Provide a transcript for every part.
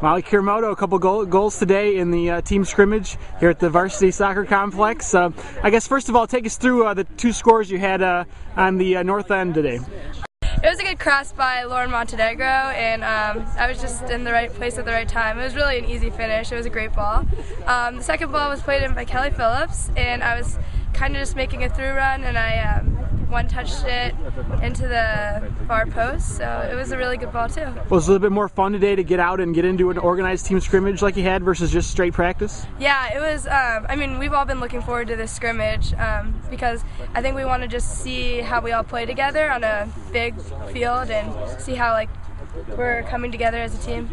Molly Kiramoto, a couple goals today in the team scrimmage here at the Varsity Soccer Complex. I guess first of all, take us through the two scores you had on the north end today. It was a good cross by Lauren Montenegro, and I was just in the right place at the right time. It was really an easy finish. It was a great ball. The second ball was played in by Kelly Phillips, and I was kind of just making a through run, and I one-touched it into the far post, so it was a really good ball too. Well, it was a little bit more fun today to get out and get into an organized team scrimmage like you had versus just straight practice? Yeah, it was, I mean, we've all been looking forward to this scrimmage because I think we want to just see how we all play together on a big field and see how we're coming together as a team.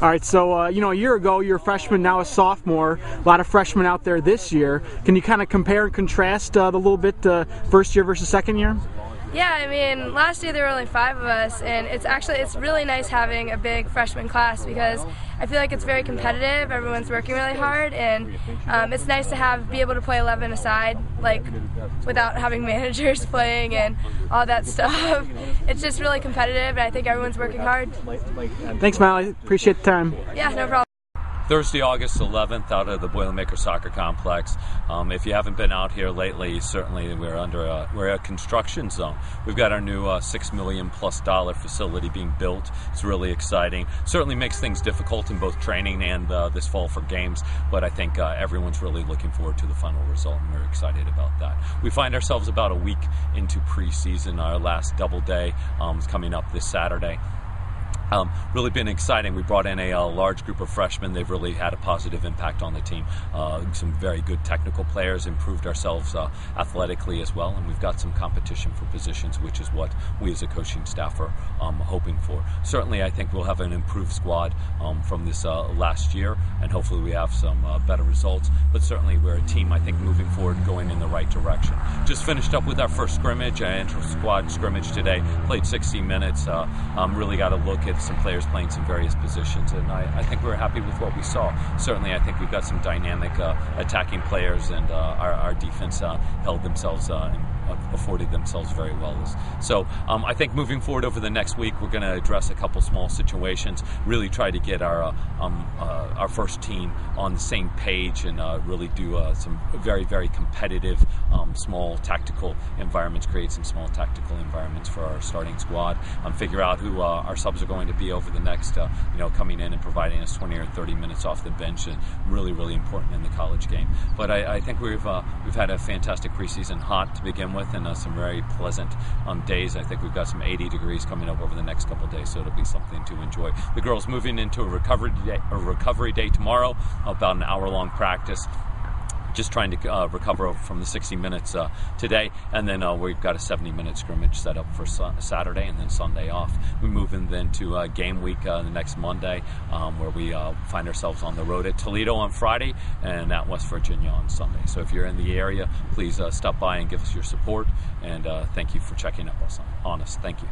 All right, so a year ago you're a freshman, now a sophomore. A lot of freshmen out there this year. Can you kind of compare and contrast a little bit first year versus second year? Yeah, I mean, last year there were only 5 of us, and it's really nice having a big freshman class because I feel like it's very competitive. Everyone's working really hard, and it's nice to be able to play 11 aside, without having managers playing and all that stuff. It's just really competitive, and I think everyone's working hard. Thanks, Molly. Appreciate the time. Yeah, no problem. Thursday, August 11th, out of the Boilermaker Soccer Complex. If you haven't been out here lately, certainly we're a construction zone. We've got our new $6 million+ facility being built. It's really exciting. Certainly makes things difficult in both training and this fall for games, but I think everyone's really looking forward to the final result, and we're excited about that. We find ourselves about a week into preseason. Our last double day is coming up this Saturday. Really been exciting. We brought in a large group of freshmen. They've really had a positive impact on the team. Some very good technical players, improved ourselves athletically as well, and we've got some competition for positions, which is what we as a coaching staff are hoping for. Certainly I think we'll have an improved squad from this last year, and hopefully we have some better results, but certainly we're a team, I think, moving forward, going in the right direction. Just finished up with our first scrimmage, our inter-squad scrimmage today, played 60 minutes, really got a look at some players playing some various positions, and I think we're happy with what we saw. Certainly I think we've got some dynamic attacking players, and our defense held themselves afforded themselves very well. So I think moving forward over the next week, we're going to address a couple small situations, really try to get our first team on the same page, and really do some very, very competitive small tactical environments, create some small tactical environments for our starting squad, figure out who our subs are going to be over the next, coming in and providing us 20 or 30 minutes off the bench, and really, really important in the college game. But I think we've had a fantastic preseason, hot to begin with, and some very pleasant days. I think we've got some 80 degrees coming up over the next couple of days, so it'll be something to enjoy. The girls moving into a recovery day tomorrow, about an hour-long practice, just trying to recover from the 60 minutes today, and then we've got a 70-minute scrimmage set up for Saturday, and then Sunday off. We move in then to game week the next Monday, where we find ourselves on the road at Toledo on Friday and at West Virginia on Sunday. So if you're in the area, please stop by and give us your support, and thank you for checking up on us. Thank you.